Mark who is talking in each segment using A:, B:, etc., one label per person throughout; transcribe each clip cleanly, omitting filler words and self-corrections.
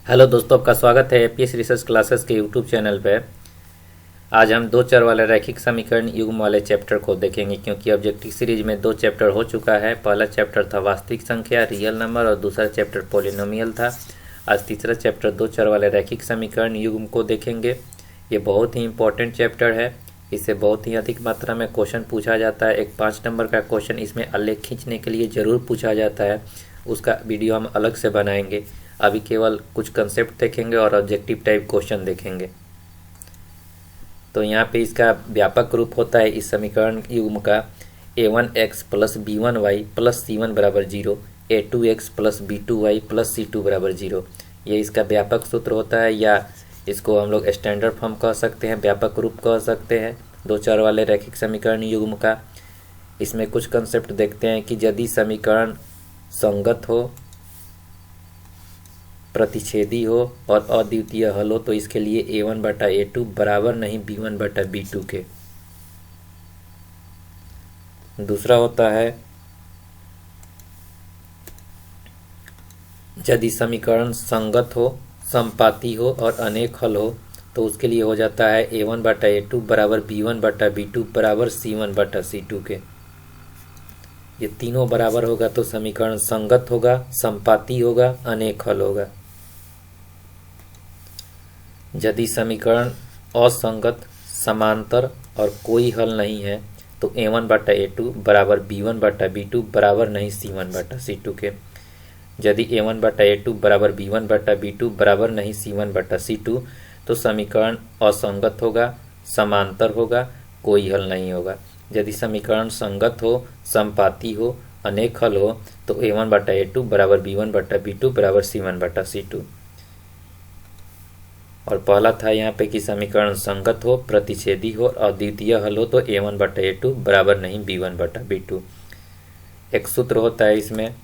A: Hello दोस्तों, आपका स्वागत है एपीएस रिसर्च क्लासेस के यूट्यूब चैनल पर। आज हम दो चर वाले रैखिक समीकरण युग्म वाले चैप्टर को देखेंगे, क्योंकि ऑब्जेक्टिव सीरीज में दो चैप्टर हो चुका है। पहला चैप्टर था वास्तविक संख्या रियल नंबर और दूसरा चैप्टर पॉलिनोमियल था। आज तीसरा चैप्टर दो चर वाले रैखिक समीकरण युग्म को देखेंगे। ये बहुत ही इंपॉर्टेंट चैप्टर है। इससे बहुत ही अधिक मात्रा में क्वेश्चन पूछा जाता है। एक 5 नंबर का क्वेश्चन इसमें आलेख खींचने के लिए ज़रूर पूछा जाता है। उसका वीडियो हम अलग से बनाएंगे। अभी केवल कुछ कंसेप्ट देखेंगे और ऑब्जेक्टिव टाइप क्वेश्चन देखेंगे। तो यहाँ पे इसका व्यापक रूप होता है इस समीकरण युग्म का a1x plus b1y plus c1 बराबर 0, a2x plus b2y plus c2 बराबर 0। ये इसका व्यापक सूत्र होता है, या इसको हम लोग स्टैंडर्ड फॉर्म कह सकते हैं, व्यापक रूप कह सकते हैं दो चर वाले रैखिक समीकरण युग्म का। इसमें कुछ कंसेप्ट देखते हैं कि यदि समीकरण संगत हो, प्रतिच्छेदी हो और अद्वितीय हल हो तो इसके लिए a1/a2 बराबर नहीं b1/b2 के। दूसरा होता है यदि समीकरण संगत हो, समपाती हो और अनेक हल हो तो उसके लिए हो जाता है a1/a2 बराबर b1/b2 बराबर c1/c2 के। ये तीनों बराबर होगा तो समीकरण संगत होगा, समपाती होगा, अनेक हल होगा। यदि समीकरण असंगत, समांतर और कोई हल नहीं है तो a1/a2 बराबर b1/b2 बराबर नहीं c1/c2 के। यदि a1/a2 बराबर b1/b2 बराबर नहीं c1/c2 तो समीकरण असंगत होगा, समांतर होगा, कोई हल नहीं होगा। यदि समीकरण संगत हो, समपाती हो, अनेक हल हो तो a1/a2 बराबर b1/b2 बराबर c1/c2। और पहला था यहाँ पे कि समीकरण संगत हो, प्रतिच्छेदी हो और अद्वितीय हल हो तो a1/a2 बराबर नहीं b1/b2। एक सूत्र होता है इसमें,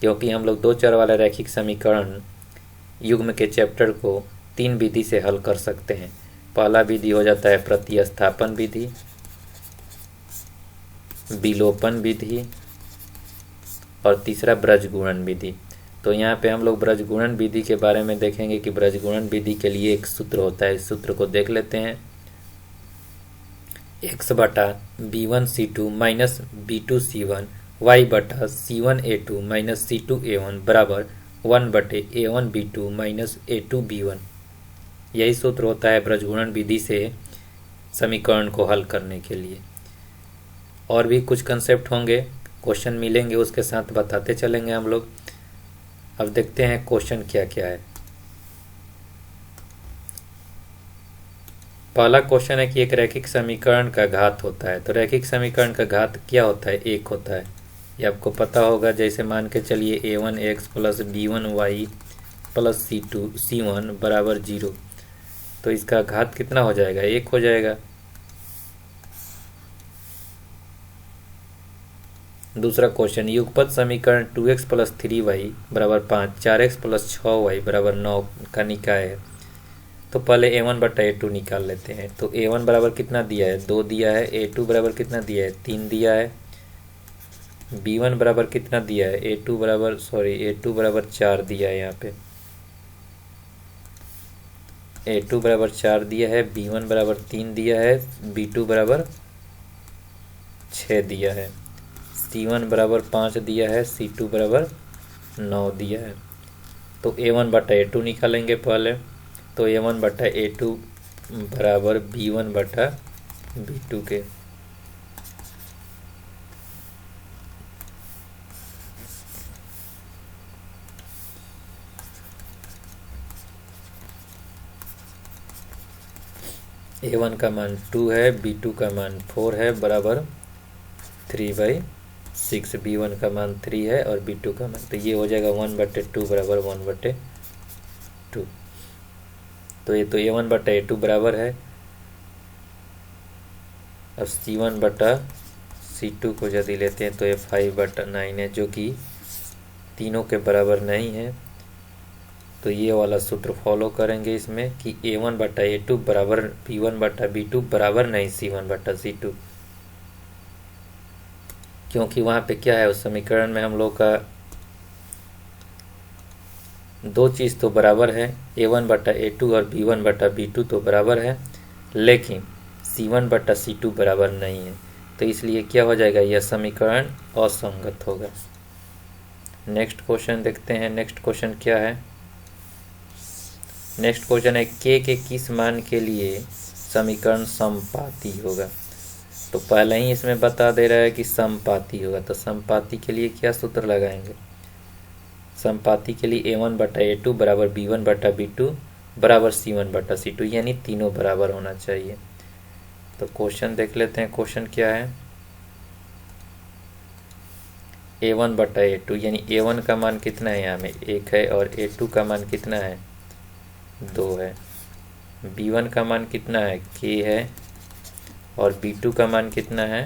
A: क्योंकि हम लोग दो चर वाले रैखिक समीकरण युग्म के चैप्टर को 3 विधि से हल कर सकते हैं। पहला विधि हो जाता है प्रतिस्थापन विधि, विलोपन विधि और तीसरा ब्रजगुणन विधि। तो यहाँ पे हम लोग ब्रजगुणन विधि के बारे में देखेंगे कि ब्रजगुणन विधि के लिए एक सूत्र होता है। इस सूत्र को देख लेते हैं। x/b1c2 minus b2c1 y/c1a2 minus c2a1 बराबर 1/a1b2 माइनस a2b1। यही सूत्र होता है ब्रजगुणन विधि से समीकरण को हल करने के लिए। और भी कुछ कंसेप्ट होंगे, क्वेश्चन मिलेंगे, उसके साथ बताते चलेंगे हम लोग। अब देखते हैं क्वेश्चन क्या क्या है। पहला क्वेश्चन है कि एक रैखिक समीकरण का घात होता है। तो रैखिक समीकरण का घात क्या होता है? एक होता है। ये आपको पता होगा। जैसे मान के चलिए a1x plus b1y plus c1 बराबर 0, तो इसका घात कितना हो जाएगा? 1 हो जाएगा। दूसरा क्वेश्चन, युगपत समीकरण 2x प्लस 3y बराबर 5, 4x प्लस 6y बराबर 9 का निकाय है। तो पहले a1/a2 निकाल लेते हैं। तो a1 बराबर कितना दिया है? 2 दिया है। a2 बराबर कितना दिया है? 3 दिया है। b1 बराबर कितना दिया है? a2 बराबर 4 दिया है। यहाँ पे a2 बराबर 4 दिया है, b1 बराबर 3 दिया है, b2 बराबर 6 दिया है, c1 बराबर 5 दिया है, c2 बराबर 9 दिया है। तो a1/a2 निकालेंगे पहले। तो a1/a2 बराबर b1/b2 के। a1 का मान 2 है, b2 का मान 4 है, बराबर 3/6। b1 का मान 3 है और b2 का मान, तो ये हो जाएगा 1/2 बराबर 1/2। तो ये तो a1/a2 बराबर है। अब c1/c2 को यदि लेते हैं तो ये 5/9 है, जो कि तीनों के बराबर नहीं है। तो ये वाला सूत्र फॉलो करेंगे इसमें कि a1/a2 बराबर b1/b2 बराबर नहीं c1/c2, क्योंकि वहाँ पे क्या है, उस समीकरण में हम लोग का दो चीज़ तो बराबर है, A1/A2 और B1/B2 तो बराबर है, लेकिन C1/C2 बराबर नहीं है, तो इसलिए क्या हो जाएगा, यह समीकरण असंगत होगा। नेक्स्ट क्वेश्चन देखते हैं। नेक्स्ट क्वेश्चन क्या है? नेक्स्ट क्वेश्चन है के किस मान के लिए समीकरण समपाती होगा। तो पहले ही इसमें बता दे रहा है कि समपाती होगा, तो समपाती के लिए क्या सूत्र लगाएंगे? समपाती के लिए A1/A2 बराबर B1/B2 बराबर C1/C2, यानी तीनों बराबर होना चाहिए। तो क्वेश्चन देख लेते हैं। क्वेश्चन क्या है? A1/A2 यानी A1 का मान कितना है, यहाँ में 1 है, और A2 का मान कितना है, 2 है। B1 का मान कितना है, K है, और B2 का मान कितना है,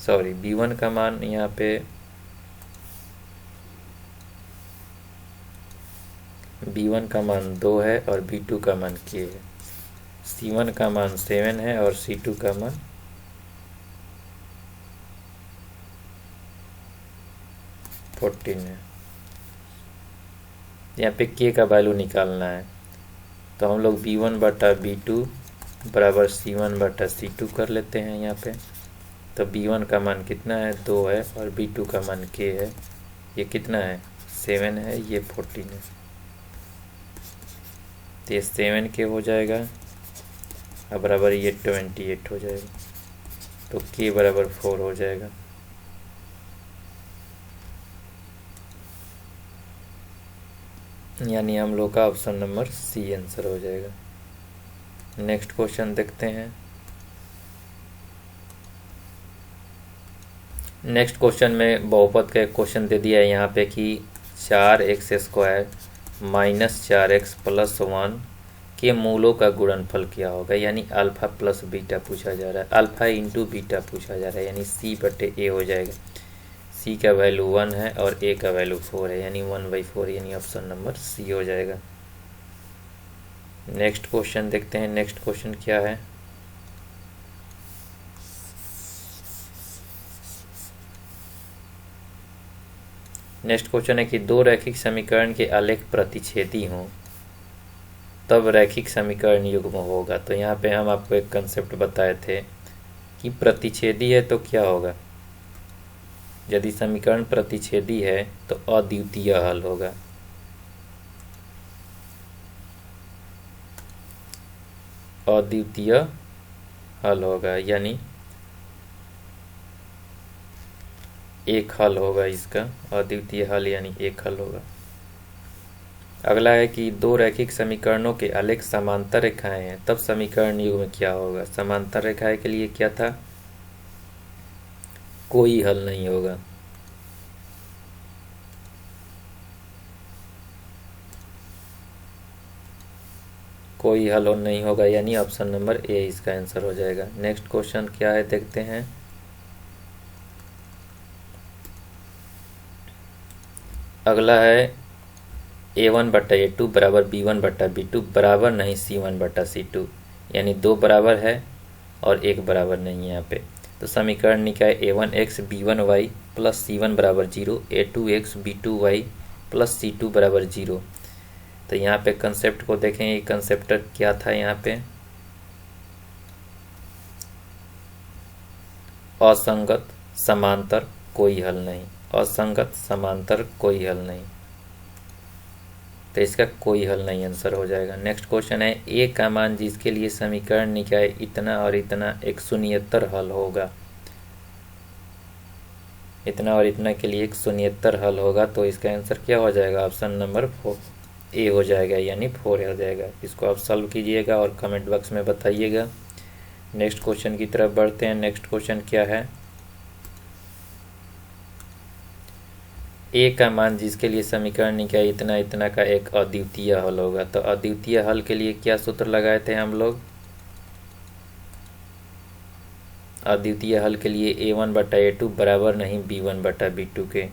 A: सॉरी B1 का मान यहाँ पे B1 का मान 2 है और B2 का मान K है। C1 का मान 7 है और C2 का मान 14 है। यहाँ पे K का वैल्यू निकालना है, तो हम लोग B1/B2 बराबर C1/C2 कर लेते हैं यहाँ पे। तो B1 का मान कितना है, 2 है, और B2 का मान K है, ये कितना है, 7 है, ये 14 है। तो ये 7K हो जाएगा, अब बराबर ये 28 हो जाएगा, तो K बराबर 4 हो जाएगा। यानी हम लोग का ऑप्शन नंबर सी आंसर हो जाएगा। नेक्स्ट क्वेश्चन देखते हैं। नेक्स्ट क्वेश्चन में बहुपद का एक क्वेश्चन दे दिया है यहाँ पे कि 4x² माइनस 4x प्लस 1 के मूलों का गुणनफल क्या होगा, यानी अल्फा प्लस बीटा पूछा जा रहा है, अल्फा इंटू बीटा पूछा जा रहा है, यानी C/A हो जाएगा। C का वैल्यू 1 है और A का वैल्यू 4 है, यानी 1/4, यानी ऑप्शन नंबर C हो जाएगा। नेक्स्ट क्वेश्चन देखते हैं। नेक्स्ट क्वेश्चन क्या है? नेक्स्ट क्वेश्चन है कि दो रैखिक समीकरण के आलेख प्रतिच्छेदी हों तब रैखिक समीकरण युग्म होगा। तो यहाँ पे हम आपको एक कंसेप्ट बताए थे कि प्रतिच्छेदी है तो क्या होगा, यदि समीकरण प्रतिच्छेदी है तो अद्वितीय हल होगा। अद्वितीय हल होगा, यानी एक हल होगा इसका, अद्वितीय हल यानी एक हल होगा। अगला है कि दो रैखिक समीकरणों के आलेख समांतर रेखाएं हैं तब समीकरण युग्म क्या होगा। समांतर रेखाएं के लिए क्या था, कोई हल नहीं होगा। कोई हल नहीं होगा, यानी ऑप्शन नंबर ए इसका आंसर हो जाएगा। नेक्स्ट क्वेश्चन क्या है देखते हैं। अगला है A1/A2 बराबर B1/B2 बराबर नहीं C1/C2, यानी दो बराबर है और एक बराबर नहीं है यहाँ पे। तो समीकरण निकाय A1x B1y प्लस C1 बराबर 0, A2x B2y प्लस C2 बराबर 0। तो यहाँ पे कंसेप्ट को देखेंगे, कंसेप्ट क्या था यहाँ पे, असंगत समांतर कोई हल नहीं, असंगत समांतर कोई हल नहीं, तो इसका कोई हल नहीं आंसर हो जाएगा। नेक्स्ट क्वेश्चन है ए का मान जिसके लिए समीकरण निकाय इतना और इतना एक शून्येतर हल होगा, इतना और इतना के लिए एक शून्येतर हल होगा, तो इसका आंसर क्या हो जाएगा, ऑप्शन नंबर 4 ए हो जाएगा, यानी 4 हो जाएगा। इसको आप सॉल्व कीजिएगा और कमेंट बॉक्स में बताइएगा। नेक्स्ट क्वेश्चन की तरफ बढ़ते हैं। नेक्स्ट क्वेश्चन क्या है, ए का मान जिसके लिए समीकरण निकाय इतना इतना का एक अद्वितीय हल होगा। तो अद्वितीय हल के लिए क्या सूत्र लगाए थे हम लोग, अद्वितीय हल के लिए A1/A2 बराबर नहीं B1/B2 के।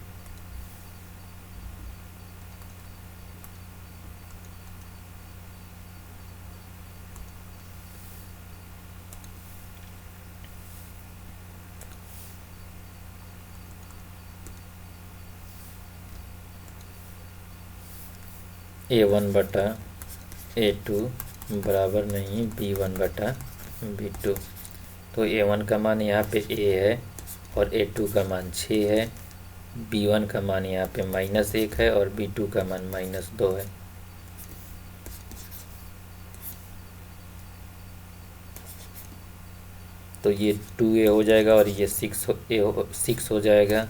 A: A1 बटा A2 बराबर नहीं B1 बटा B2। तो A1 का मान यहाँ पे A है और A2 का मान 6 है, B1 का मान यहाँ पे -1 है और B2 का मान -2 है। तो ये 2A हो जाएगा और ये 6 हो जाएगा।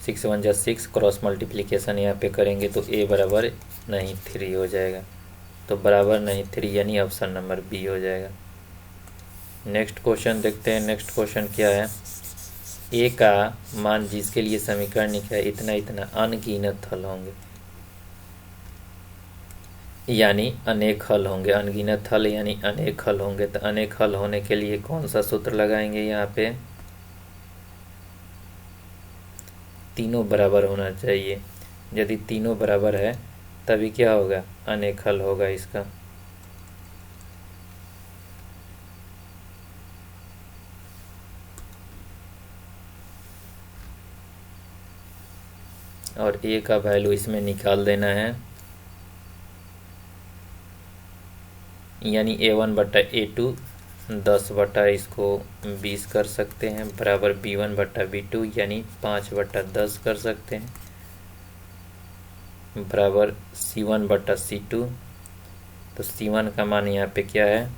A: 6 1 जा 6, क्रॉस मल्टीप्लिकेशन यहाँ पे करेंगे तो A बराबर नहीं 3 हो जाएगा। तो बराबर नहीं 3 यानी ऑप्शन नंबर बी हो जाएगा। नेक्स्ट क्वेश्चन देखते हैं। नेक्स्ट क्वेश्चन क्या है। ए का मान जिसके लिए समीकरण लिखा है इतना इतना अनगिनत हल होंगे, यानी अनेक हल होंगे। अनगिनत हल यानी अनेक हल होंगे। तो अनेक हल होने के लिए कौन सा सूत्र लगाएंगे यहाँ पे? तीनों बराबर होना चाहिए। यदि तीनों बराबर है तभी क्या होगा? अनेक हल होगा इसका। और ए का वैल्यू इसमें निकाल देना है, यानी A1 बटा A2 10 बटा इसको 20 कर सकते हैं, बराबर B1 बटा B2 यानी 5 बटा 10 कर सकते हैं, बराबर C1 बटा C2। तो C1 का मान यहाँ पे क्या है?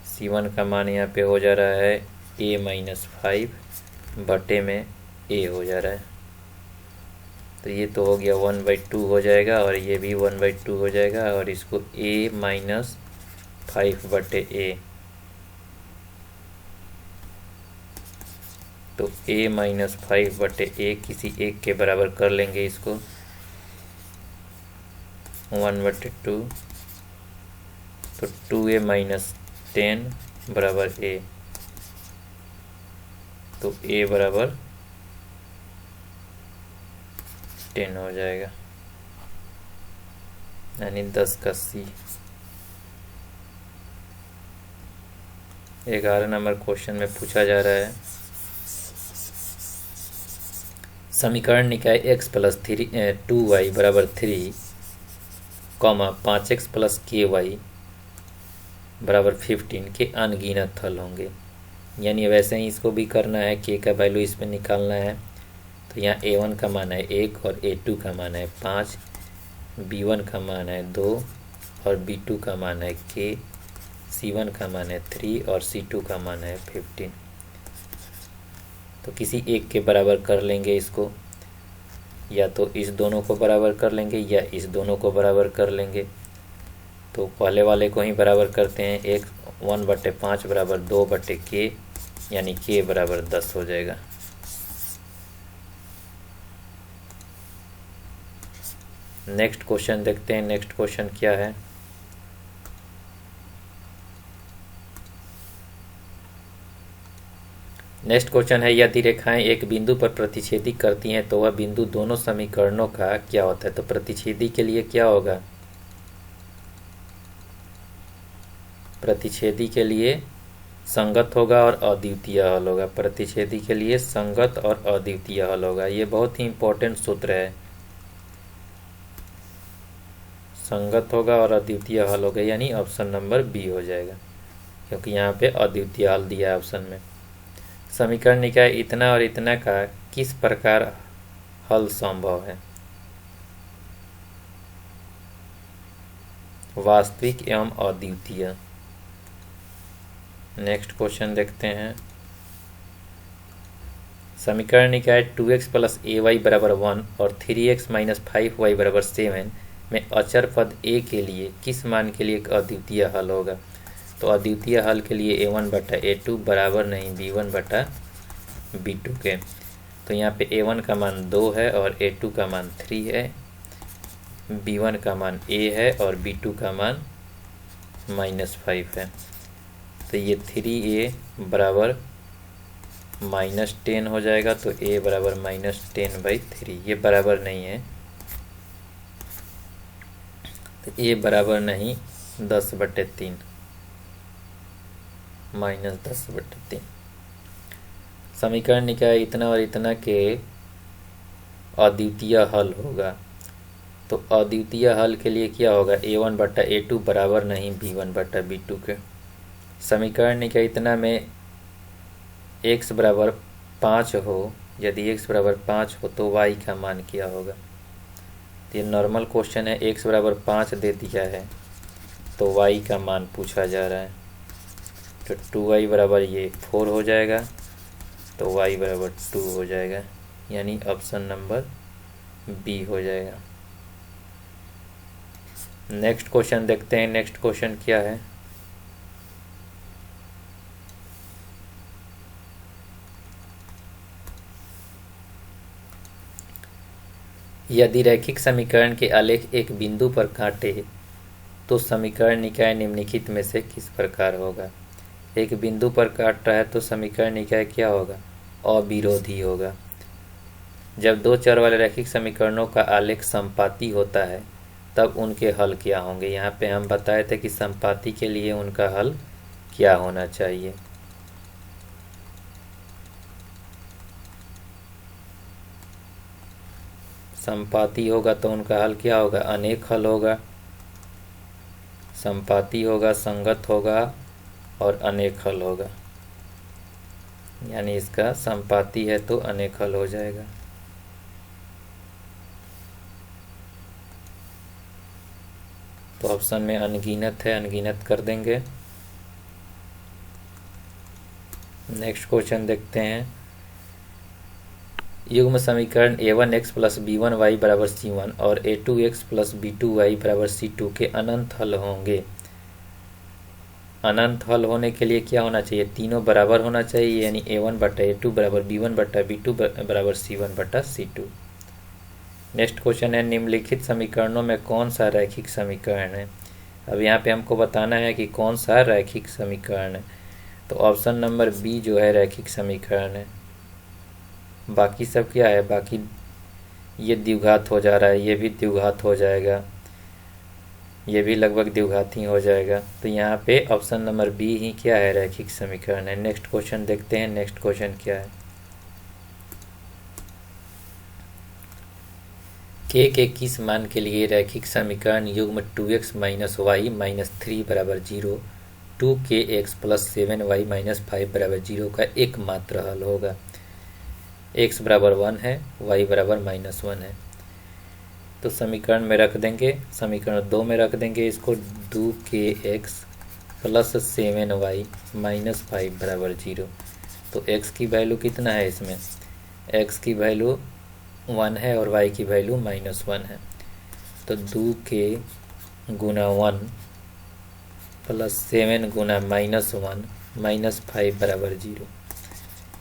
A: C1 का मान यहाँ पे हो जा रहा है A-5 बटे में A हो जा रहा है। तो ये तो हो गया 1/2 हो जाएगा और ये भी 1/2 हो जाएगा और इसको A-5 बटे A। तो A-5 बटे A किसी एक के बराबर कर लेंगे इसको, 1/2। तो 2A-10 बराबर A। तो A बराबर 10 हो जाएगा, यानी 10 का C। 11 नंबर क्वेश्चन में पूछा जा रहा है समीकरण निकाय x प्लस 2y बराबर 3, 5x प्लस ky बराबर 15 के अनगिनत हल होंगे। यानी वैसे ही इसको भी करना है, k का वैल्यू इसमें निकालना है। तो यहाँ A1 का मान है 1 और A2 का मान है 5, B1 का मान है 2 और B2 का मान है k, C1 का मान है 3 और C2 का मान है 15। तो किसी एक के बराबर कर लेंगे इसको, या तो इस दोनों को बराबर कर लेंगे या इस दोनों को बराबर कर लेंगे। तो पहले वाले को ही बराबर करते हैं। 1/5 बराबर 2/k यानी k बराबर 10 हो जाएगा। नेक्स्ट क्वेश्चन देखते हैं। नेक्स्ट क्वेश्चन क्या है। नेक्स्ट क्वेश्चन है यदि रेखाएं एक बिंदु पर प्रतिच्छेदी करती हैं तो वह बिंदु दोनों समीकरणों का क्या होता है? तो प्रतिच्छेदी के लिए क्या होगा? प्रतिच्छेदी के लिए संगत होगा और अद्वितीय हल होगा। प्रतिच्छेदी के लिए संगत और अद्वितीय हल होगा। ये बहुत ही इंपॉर्टेंट सूत्र है। संगत होगा और अद्वितीय हल होगा, यानी ऑप्शन नंबर बी हो जाएगा, क्योंकि यहाँ पे अद्वितीय हल दिया है ऑप्शन में। समीकरण निकाय इतना और इतना का किस प्रकार हल संभव है? वास्तविक एवं अद्वितीय। नेक्स्ट क्वेश्चन देखते हैं। समीकरण निकाय 2x प्लस ay बराबर 1 और 3x माइनस 5y बराबर 7 में अचर पद a के लिए किस मान के लिए एक अद्वितीय हल होगा? तो अद्वितीय हल के लिए A1 बटा A2 बराबर नहीं B1 बटा B2 के। तो यहाँ पे A1 का मान 2 है और A2 का मान 3 है, B1 का मान A है और B2 का मान -5 है। तो ये 3A बराबर -10 हो जाएगा। तो A बराबर -10/3, ये बराबर नहीं है। तो A बराबर नहीं 10/3, -10/3। समीकरण निकाय इतना और इतना के अद्वितीय हल होगा। तो अद्वितीय हल के लिए क्या होगा, a1 बटा a2 बराबर नहीं b1 बटा b2 के। समीकरण निकाय इतना में x बराबर 5 हो, यदि x बराबर 5 हो तो y का मान क्या होगा। तो ये नॉर्मल क्वेश्चन है, x बराबर 5 दे दिया है तो y का मान पूछा जा रहा है। तो 2y बराबर ये 4 हो जाएगा, तो y बराबर 2 हो जाएगा, यानी ऑप्शन नंबर बी हो जाएगा। नेक्स्ट क्वेश्चन देखते हैं। नेक्स्ट क्वेश्चन क्या है, यदि रैखिक समीकरण के आलेख एक बिंदु पर काटे तो समीकरण निकाय निम्नलिखित में से किस प्रकार होगा। एक बिंदु पर काट रहा है तो समीकरण निकाय क्या होगा, अविरोधी होगा। जब दो चर वाले रैखिक समीकरणों का आलेख समपाती होता है तब उनके हल क्या होंगे। यहाँ पे हम बताए थे कि समपाती के लिए उनका हल क्या होना चाहिए। समपाती होगा तो उनका हल क्या होगा, अनेक हल होगा। समपाती होगा, संगत होगा और अनेक हल होगा, यानी इसका समपाती है तो अनेक हल हो जाएगा। तो ऑप्शन में अनगिनत है, अनगिनत कर देंगे। नेक्स्ट क्वेश्चन देखते हैं। युग्म समीकरण a1x प्लस b1y बराबर c1 और a2x प्लस b2y बराबर c2 के अनंत हल होंगे। अनंत हल होने के लिए क्या होना चाहिए, तीनों बराबर होना चाहिए, यानी a1 बटा a2 बराबर b1 बटा b2 बराबर c1 बटा c2। नेक्स्ट क्वेश्चन है, निम्नलिखित समीकरणों में कौन सा रैखिक समीकरण है। अब यहाँ पे हमको बताना है कि कौन सा रैखिक समीकरण है। तो ऑप्शन नंबर बी जो है रैखिक समीकरण है। बाकी सब क्या है, बाकी ये द्विघात हो जा रहा है, ये भी द्विघात हो जाएगा, ये भी लगभग द्विघात ही हो जाएगा। तो यहाँ पे ऑप्शन नंबर बी ही क्या है, रैखिक समीकरण है। नेक्स्ट क्वेश्चन देखते हैं। नेक्स्ट क्वेश्चन क्या है, के किस मान के लिए रैखिक समीकरण युग्म 2x माइनस वाई माइनस 3 बराबर 0, 2kx प्लस 7y माइनस 5 बराबर 0 का एकमात्र हल होगा। x बराबर 1 है, y बराबर -1 है। तो समीकरण में रख देंगे, समीकरण 2 में रख देंगे इसको, 2kx प्लस 7y माइनस 5 बराबर 0। तो x की वैल्यू कितना है इसमें, x की वैल्यू 1 है और y की वैल्यू -1 है। तो 2k गुना 1 प्लस 7 गुना -1 माइनस 5 बराबर 0।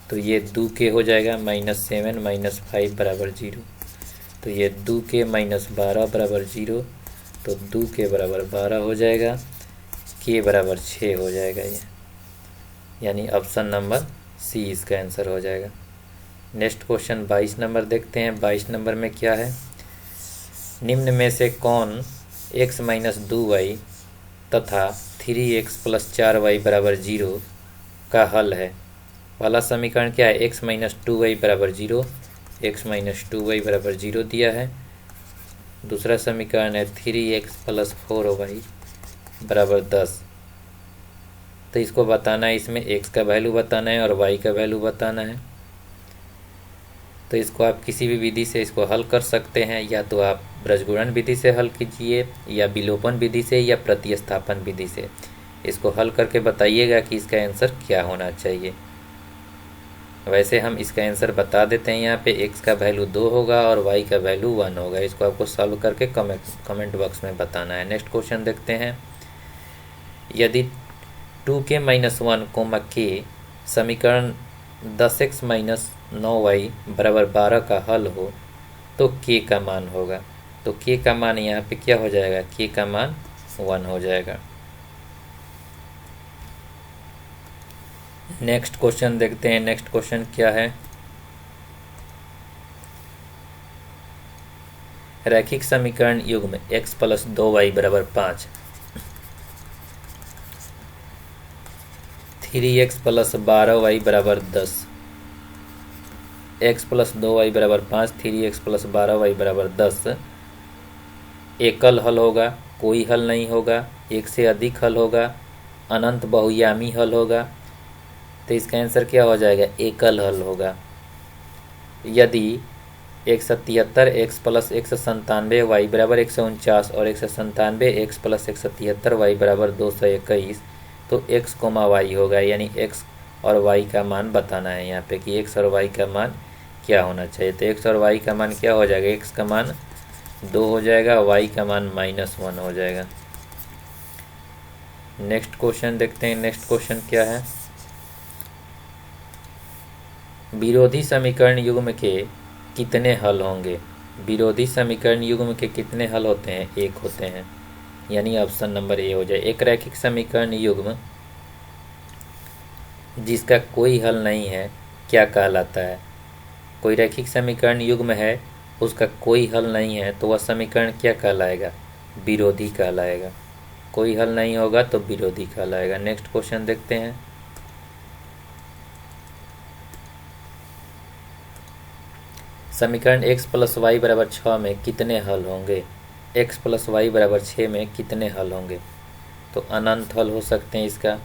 A: तो ये 2k हो जाएगा, -7 माइनस 5 बराबर 0। तो ये 2k माइनस 12 बराबर 0। तो 2k बराबर 12 हो जाएगा, k बराबर 6 हो जाएगा ये, यानी ऑप्शन नंबर सी इसका आंसर हो जाएगा। नेक्स्ट क्वेश्चन 22 नंबर देखते हैं। 22 नंबर में क्या है, निम्न में से कौन x माइनस 2y तथा 3x प्लस 4y बराबर 0 का हल है। पहला समीकरण क्या है, x माइनस 2y बराबर 0, x माइनस 2y बराबर 0 दिया है। दूसरा समीकरण है 3x प्लस 4y बराबर 10। तो इसको बताना है, इसमें x का वैल्यू बताना है और y का वैल्यू बताना है। तो इसको आप किसी भी विधि से इसको हल कर सकते हैं, या तो आप ब्रजगुणन विधि से हल कीजिए, या विलोपन विधि से, या प्रतिस्थापन विधि से। इसको हल करके बताइएगा कि इसका आंसर क्या होना चाहिए। वैसे हम इसका आंसर बता देते हैं, यहाँ पे x का वैल्यू 2 होगा और y का वैल्यू 1 होगा। इसको आपको सॉल्व करके कमेंट बॉक्स में बताना है। नेक्स्ट क्वेश्चन देखते हैं। यदि 2k माइनस 1 कोमा k समीकरण 10x माइनस 9y बराबर 12 का हल हो तो k का मान होगा। तो k का मान यहाँ पे क्या हो जाएगा, k का मान 1 हो जाएगा। नेक्स्ट क्वेश्चन देखते हैं। नेक्स्ट क्वेश्चन क्या है, रैखिक समीकरण युग्म x प्लस 2y बराबर 5, 3x प्लस 12y बराबर 10, x प्लस 2y बराबर 5, 3x प्लस 12y बराबर 10 एकल हल होगा, कोई हल नहीं होगा, एक से अधिक हल होगा, अनंत बहुयामी हल होगा। तो इसका आंसर क्या हो जाएगा? एकल हल होगा। यदि 173 एक्स प्लस 197 वाई बराबर 149 और 197 एक्स प्लस 173 वाई बराबर 221, तो एक्स कोमा वाई होगा, यानी एक्स और वाई का मान बताना है यहाँ पे कि एक्स और वाई का मान क्या होना चाहिए। तो एक्स और वाई का मान क्या हो जाएगा? एक्स का मान 2 हो जाएगा, वाई का मान -1 हो जाएगा। नेक्स्ट क्वेश्चन देखते हैं। नेक्स्ट क्वेश्चन क्या है? विरोधी समीकरण युग्म के कितने हल होंगे? विरोधी समीकरण युग्म के कितने हल होते हैं? एक होते हैं, यानी ऑप्शन नंबर ए हो जाए। एक रैखिक समीकरण युग्म जिसका कोई हल नहीं है क्या कहलाता है? कोई रैखिक समीकरण युग्म है, उसका कोई हल नहीं है, तो वह समीकरण क्या कहलाएगा? विरोधी कहलाएगा। कोई हल नहीं होगा तो विरोधी कहलाएगा। नेक्स्ट क्वेश्चन देखते हैं। समीकरण x प्लस वाई बराबर 6 में कितने हल होंगे? x प्लस वाई बराबर 6 में कितने हल होंगे? तो अनंत हल हो सकते हैं इसका।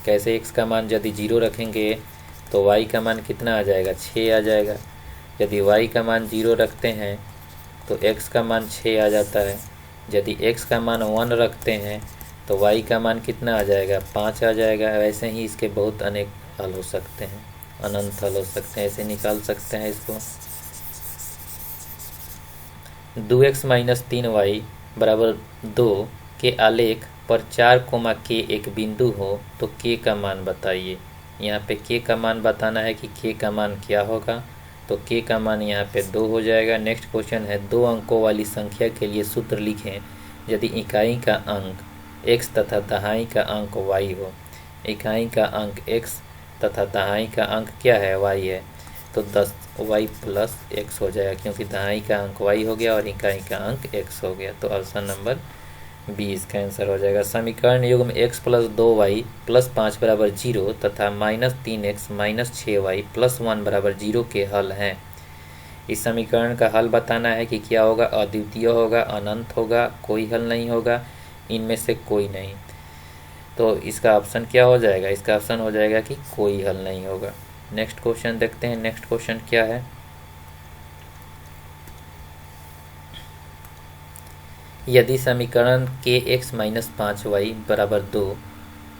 A: कैसे? x का मान यदि 0 रखेंगे तो y का मान कितना आ जाएगा? 6 आ जाएगा। यदि y का मान 0 रखते हैं तो x का मान 6 आ जाता है। यदि x का मान 1 रखते हैं तो y का मान कितना आ जाएगा? 5 आ जाएगा। वैसे ही इसके बहुत अनेक हल हो सकते हैं, अनंत हल हो सकते हैं, ऐसे निकाल सकते हैं इसको। 2x माइनस 3y बराबर 2 के आलेख पर 4 कोमा k एक बिंदु हो तो k का मान बताइए। यहाँ पे k का मान बताना है कि k का मान क्या होगा। तो k का मान यहाँ पे 2 हो जाएगा। नेक्स्ट क्वेश्चन है, 2 अंकों वाली संख्या के लिए सूत्र लिखें यदि इकाई का अंक x तथा दहाई का अंक y हो। इकाई का अंक x तथा दहाई का अंक क्या है? y है। तो 10y प्लस x हो जाएगा, क्योंकि दहाई का अंक y हो गया और इकाई का अंक x हो गया। तो ऑप्शन नंबर बी इसका आंसर हो जाएगा। समीकरण युग्म x प्लस 2y प्लस 5 बराबर 0 तथा -3x माइनस 6y प्लस 1 बराबर 0 के हल हैं। इस समीकरण का हल बताना है कि क्या होगा? अद्वितीय होगा, अनंत होगा, कोई हल नहीं होगा, इनमें से कोई नहीं। तो इसका ऑप्शन क्या हो जाएगा? इसका ऑप्शन हो जाएगा कि कोई हल नहीं होगा। नेक्स्ट क्वेश्चन देखते हैं। नेक्स्ट क्वेश्चन क्या है? यदि समीकरण के x माइनस 5y बराबर 2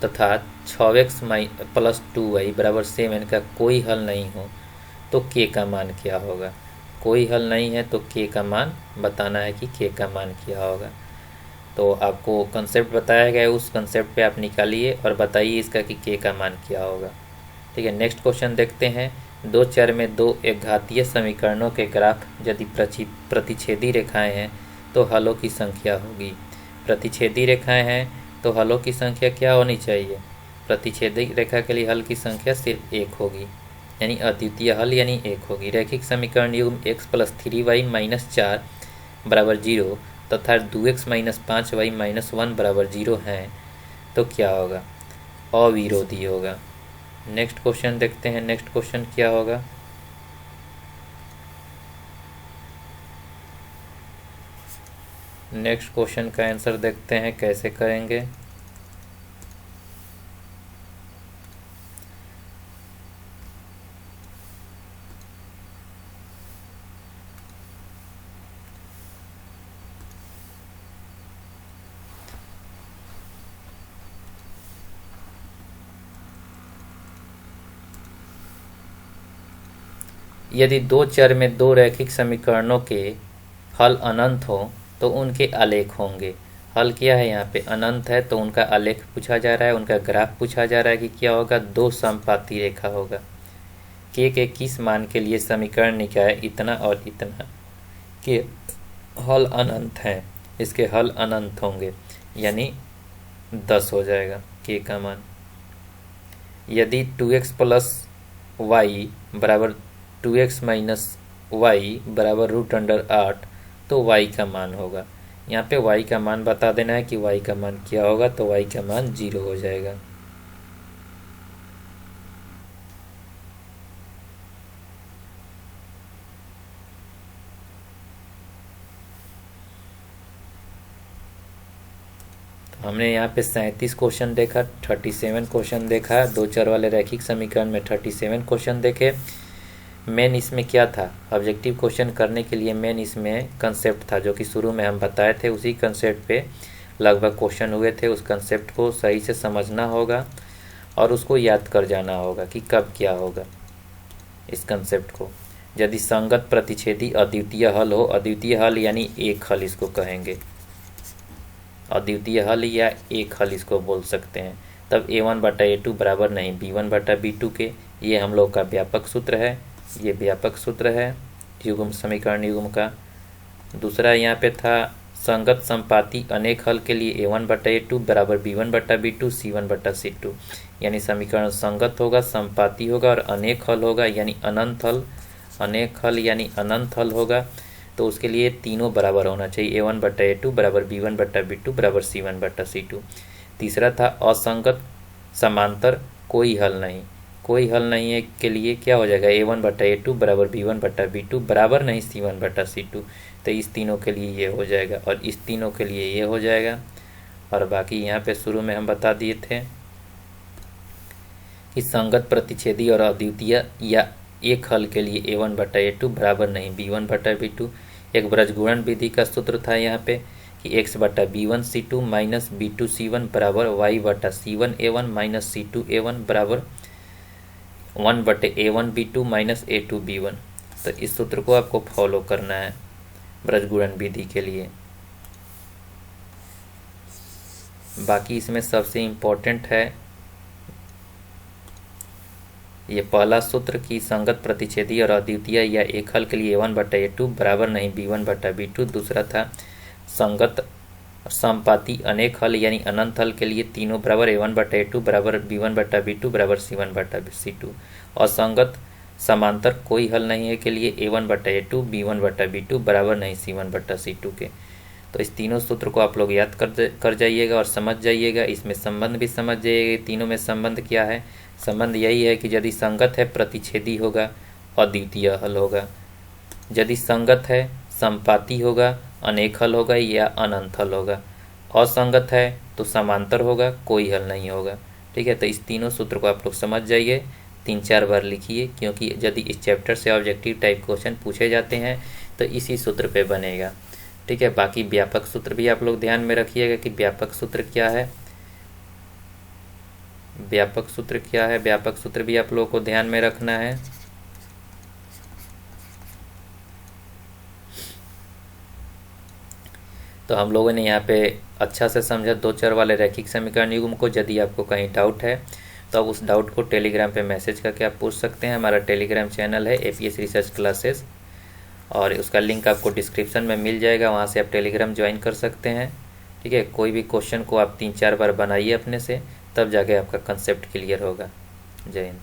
A: तथा 6x प्लस 2y बराबर 7 का कोई हल नहीं हो तो k का मान क्या होगा? कोई हल नहीं है तो k का मान बताना है कि k का मान क्या होगा। तो आपको कंसेप्ट बताया गया है, उस कंसेप्ट पे आप निकालिए और बताइए इसका कि k का मान क्या होगा। ठीक है। नेक्स्ट क्वेश्चन देखते हैं। दो चर में दो एकघातीय समीकरणों के ग्राफ यदि प्रतिच्छेदी रेखाएं हैं तो हलों की संख्या होगी। प्रतिच्छेदी रेखाएं हैं तो हलों की संख्या क्या होनी चाहिए? प्रतिच्छेदी रेखा के लिए हल की संख्या सिर्फ एक होगी, यानी अद्वितीय हल यानी एक होगी। रैखिक समीकरण युग्म x प्लस 3y माइनस 4 बराबर 0 तथा 2x माइनस 5y माइनस 1 बराबर 0 हैं तो क्या होगा? अविरोधी होगा। नेक्स्ट क्वेश्चन देखते हैं। नेक्स्ट क्वेश्चन क्या होगा? नेक्स्ट क्वेश्चन का आंसर देखते हैं कैसे करेंगे। यदि दो चर में दो रैखिक समीकरणों के हल अनंत हो तो उनके आलेख होंगे। हल क्या है? यहाँ पे अनंत है तो उनका आलेख पूछा जा रहा है, उनका ग्राफ पूछा जा रहा है कि क्या होगा? दो समपाती रेखा होगा। के किस मान के लिए समीकरण निकाय इतना और इतना के हल अनंत हैं, इसके हल अनंत होंगे, यानी 10 हो जाएगा के का मान। यदि 2x प्लस वाई बराबर 2x माइनस वाई बराबर √8 तो y का मान होगा। यहाँ पे y का मान बता देना है कि y का मान क्या होगा। तो y का मान 0 हो जाएगा। हमने यहाँ पे 37 क्वेश्चन देखा, 37 क्वेश्चन देखा, दो चर वाले रैखिक समीकरण में 37 क्वेश्चन देखे। मेन इसमें क्या था, ऑब्जेक्टिव क्वेश्चन करने के लिए मेन इसमें कंसेप्ट था जो कि शुरू में हम बताए थे, उसी कंसेप्ट पे लगभग क्वेश्चन हुए थे। उस कंसेप्ट को सही से समझना होगा और उसको याद कर जाना होगा कि कब क्या होगा। इस कंसेप्ट को यदि संगत प्रतिच्छेदी अद्वितीय हल हो, अद्वितीय हल यानी एक हल इसको कहेंगे, अद्वितीय हल या एक हल इसको बोल सकते हैं, तब a1/a2 बराबर नहीं b1/b2 के। ये हम लोग का व्यापक सूत्र है, ये व्यापक सूत्र है युग्म समीकरण युग्म का। दूसरा यहाँ पे था संगत संपाती अनेक हल के लिए a1/a2 बराबर b1/b2 c1/c2, यानी समीकरण संगत होगा, संपाती होगा और अनेक हल होगा यानी अनंत हल, अनेक हल यानी अनंत हल होगा। तो उसके लिए तीनों बराबर होना चाहिए, a1/a2 बराबर b1/b2 बराबर c1/c2। तीसरा था असंगत समांतर कोई हल नहीं, कोई हल नहीं है के लिए क्या हो जाएगा, a1/a2 बराबर b1/b2 बराबर नहीं c1/c2। तो इस तीनों के लिए ये हो जाएगा और इस तीनों के लिए ये हो जाएगा। और बाकी यहाँ पे शुरू में हम बता दिए थे कि संगत प्रतिच्छेदी और अद्वितीय या एक हल के लिए a1/a2 बराबर नहीं b1/b2। एक ब्रजगुणन विधि का सूत्र था यहाँ पे कि x/b1c2 माइनस b2c1 बराबर y/c1a1 माइनस c2a1 बराबर 1/a1b2 माइनस a2b1। तो इस सूत्र को आपको फॉलो करना है ब्रजगुणन विधि के लिए। बाकी इसमें सबसे इम्पोर्टेंट है ये पहला सूत्र की संगत प्रतिच्छेदी और अद्वितीय या एक हल के लिए a1/a2 बराबर नहीं b1/b2। दूसरा था संगत संपाती अनेक हल यानी अनंत हल के लिए तीनों बराबर a1/a2 बराबर b1/b2 बराबर c1/c2। और संगत समांतर कोई हल नहीं है के लिए a1/a2 b1/b2 बराबर नहीं c1/c2 के। तो इस तीनों सूत्र को आप लोग याद कर जाइएगा और समझ जाइएगा। इसमें संबंध भी समझ जाइएगा, तीनों में संबंध क्या है। संबंध यही है कि यदि संगत है प्रतिच्छेदी होगा, अद्वितीय हल होगा, यदि संगत है संपाती होगा, अनेक हल होगा या अनंत हल होगा, असंगत है तो समांतर होगा, कोई हल नहीं होगा। ठीक है, तो इस तीनों सूत्र को आप लोग समझ जाइए, 3-4 बार लिखिए, क्योंकि यदि इस चैप्टर से ऑब्जेक्टिव टाइप क्वेश्चन पूछे जाते हैं तो इसी सूत्र पे बनेगा। ठीक है, बाकी व्यापक सूत्र भी आप लोग ध्यान में रखिएगा कि व्यापक सूत्र क्या है, व्यापक सूत्र क्या है, व्यापक सूत्र भी आप लोगों को ध्यान में रखना है। तो हम लोगों ने यहाँ पे अच्छा से समझा दो चर वाले रैखिक समीकरण युग्म को। यदि आपको कहीं डाउट है तो आप उस डाउट को टेलीग्राम पे मैसेज करके आप पूछ सकते हैं। हमारा टेलीग्राम चैनल है APS रिसर्च क्लासेस और उसका लिंक आपको डिस्क्रिप्शन में मिल जाएगा, वहाँ से आप टेलीग्राम ज्वाइन कर सकते हैं। ठीक है, कोई भी क्वेश्चन को आप 3-4 बार बनाइए अपने से, तब जाके आपका कंसेप्ट क्लियर होगा। जय हिंद।